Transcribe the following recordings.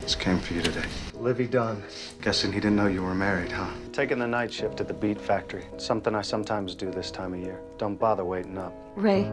Just came for you today. Livy Dunn. Guessing he didn't know you were married, huh? Taking the night shift at the beet factory. Something I sometimes do this time of year. Don't bother waiting up. Ray,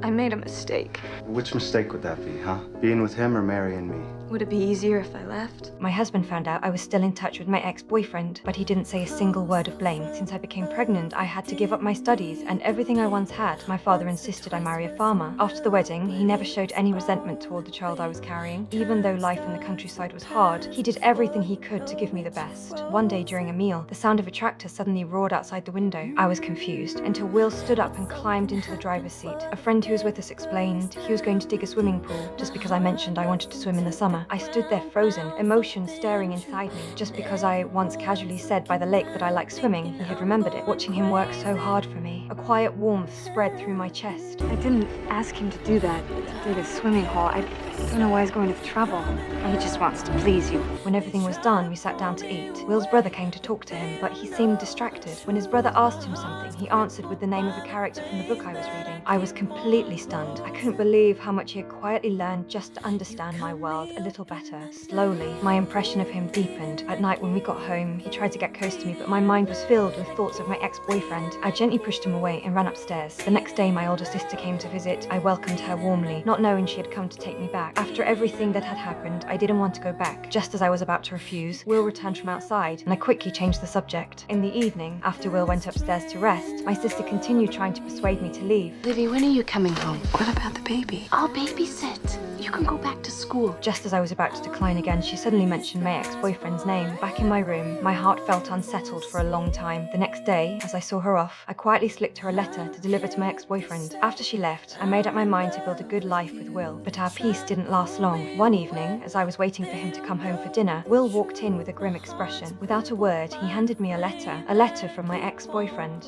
I made a mistake. Which mistake would that be, huh? Being with him or marrying me? Would it be easier if I left? My husband found out I was still in touch with my ex-boyfriend, but he didn't say a single word of blame. Since I became pregnant, I had to give up my studies and everything I once had. My father insisted I marry a farmer. After the wedding, he never showed any resentment toward the child I was carrying. Even though life in the countryside was hard, he did everything he could to give me the best. One day during a meal, the sound of a tractor suddenly roared outside the window. I was confused until Will stood up and climbed into the driver's seat. A friend who was with us explained he was going to dig a swimming pool just because I mentioned I wanted to swim in the summer. I stood there frozen, emotions stirring inside me. Just because I once casually said by the lake that I liked swimming, he had remembered it. Watching him work so hard for me, a quiet warmth spread through my chest. I didn't ask him to do that, to dig a swimming hole. I don't know why he's going to the trouble. He just wants to please you. When everything was done, we sat down to eat. Will's brother came to talk to him, but he seemed distracted. When his brother asked him something, he answered with the name of a character from the book I was reading. I was completely stunned. I couldn't believe how much he had quietly learned just to understand my world a little better. Slowly, my impression of him deepened. At night when we got home, he tried to get close to me, but my mind was filled with thoughts of my ex-boyfriend. I gently pushed him away and ran upstairs. The next day, my older sister came to visit. I welcomed her warmly, not knowing she had come to take me back. After everything that had happened, I didn't want to go back. Just as I was about to refuse, Will returned from outside, and I quickly changed the subject. In the evening, after Will went upstairs to rest, my sister continued trying to persuade me to leave. Livy, when are you coming home? What about the baby? I'll babysit. You can go back to school. Just as I was about to decline again, she suddenly mentioned my ex-boyfriend's name. Back in my room, my heart felt unsettled for a long time. The next day, as I saw her off, I quietly slipped her a letter to deliver to my ex-boyfriend. After she left, I made up my mind to build a good life with Will, but our peace didn't last long. One evening, as I was waiting for him to come home for dinner, Will walked in with a grim expression. Without a word, he handed me a letter from my ex-boyfriend.